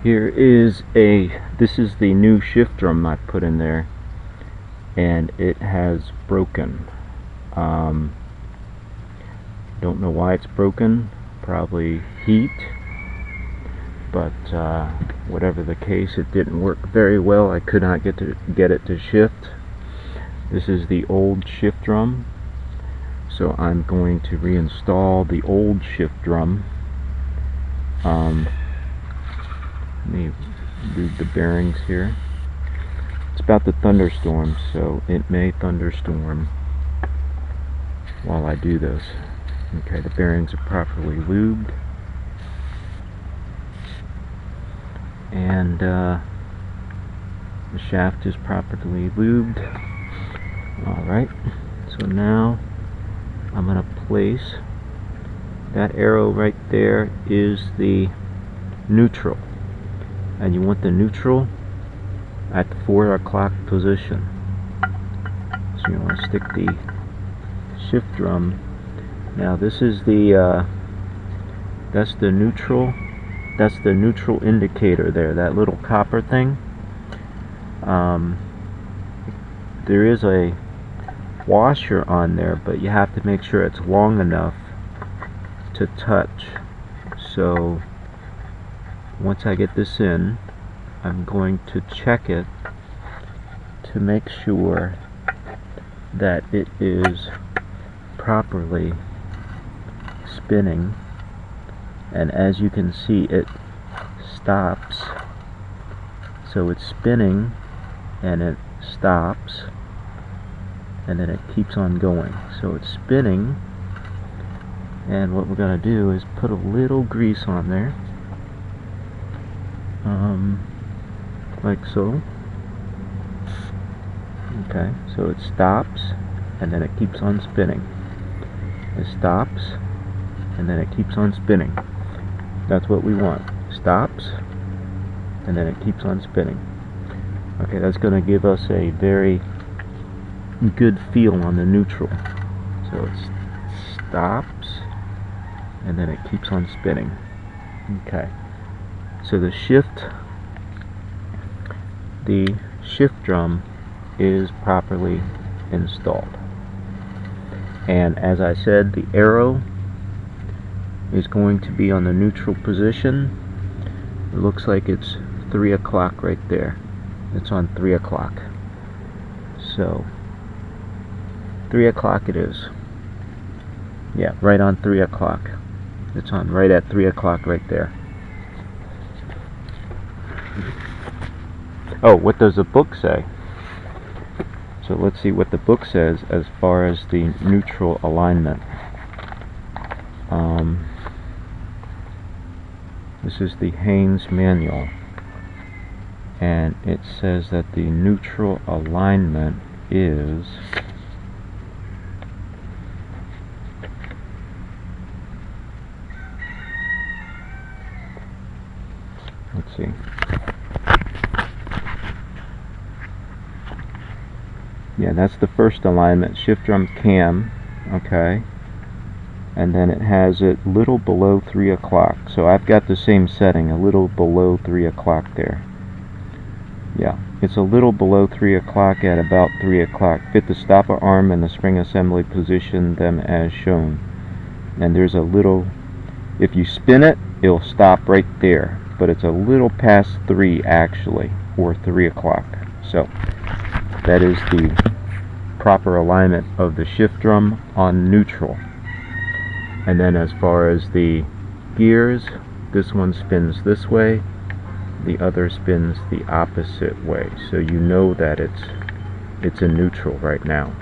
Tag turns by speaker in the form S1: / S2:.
S1: This is the new shift drum I put in there, and it has broken. Don't know why it's broken, probably heat, but whatever the case, it didn't work very well. I could not get it to shift. This is the old shift drum, so I'm going to reinstall the old shift drum. Let me read the bearings here. It's about the thunderstorm, so it may thunderstorm while I do this. Okay, the bearings are properly lubed, and the shaft is properly lubed. Alright, so now I'm going to place that arrow right there is the neutral, and you want the neutral at the 4 o'clock position. So you want to stick the shift drum. Now this is that's the neutral indicator there, that little copper thing. There is a washer on there, but you have to make sure it's long enough to touch. So once I get this in, I'm going to check it to make sure that it is properly spinning, and as you can see, it stops. So it's spinning and it stops, and then it keeps on going. So it's spinning, and what we're going to do is put a little grease on there, like so. Okay, so it stops and then it keeps on spinning. It stops and then it keeps on spinning. That's what we want. Stops and then it keeps on spinning. Okay, that's going to give us a very good feel on the neutral. So it stops and then it keeps on spinning. Okay, so the shift drum is properly installed, and as I said, the arrow is going to be on the neutral position. It looks like it's 3 o'clock right there. It's on 3 o'clock. So 3 o'clock it is. Yeah, right on 3 o'clock. It's on right at 3 o'clock right there. Oh, what does the book say? So let's see what the book says as far as the neutral alignment. This is the Haynes manual, and it says that the neutral alignment is let's see. Yeah, that's the first alignment, shift drum cam, okay, and then it has it little below 3 o'clock. So I've got the same setting, a little below 3 o'clock there. Yeah, it's a little below 3 o'clock at about 3 o'clock. Fit the stopper arm and the spring assembly, position them as shown. And there's a little, if you spin it, it'll stop right there, but it's a little past 3 actually, or 3 o'clock. So that is the proper alignment of the shift drum on neutral. And then as far as the gears, this one spins this way, the other spins the opposite way. So you know that it's in neutral right now.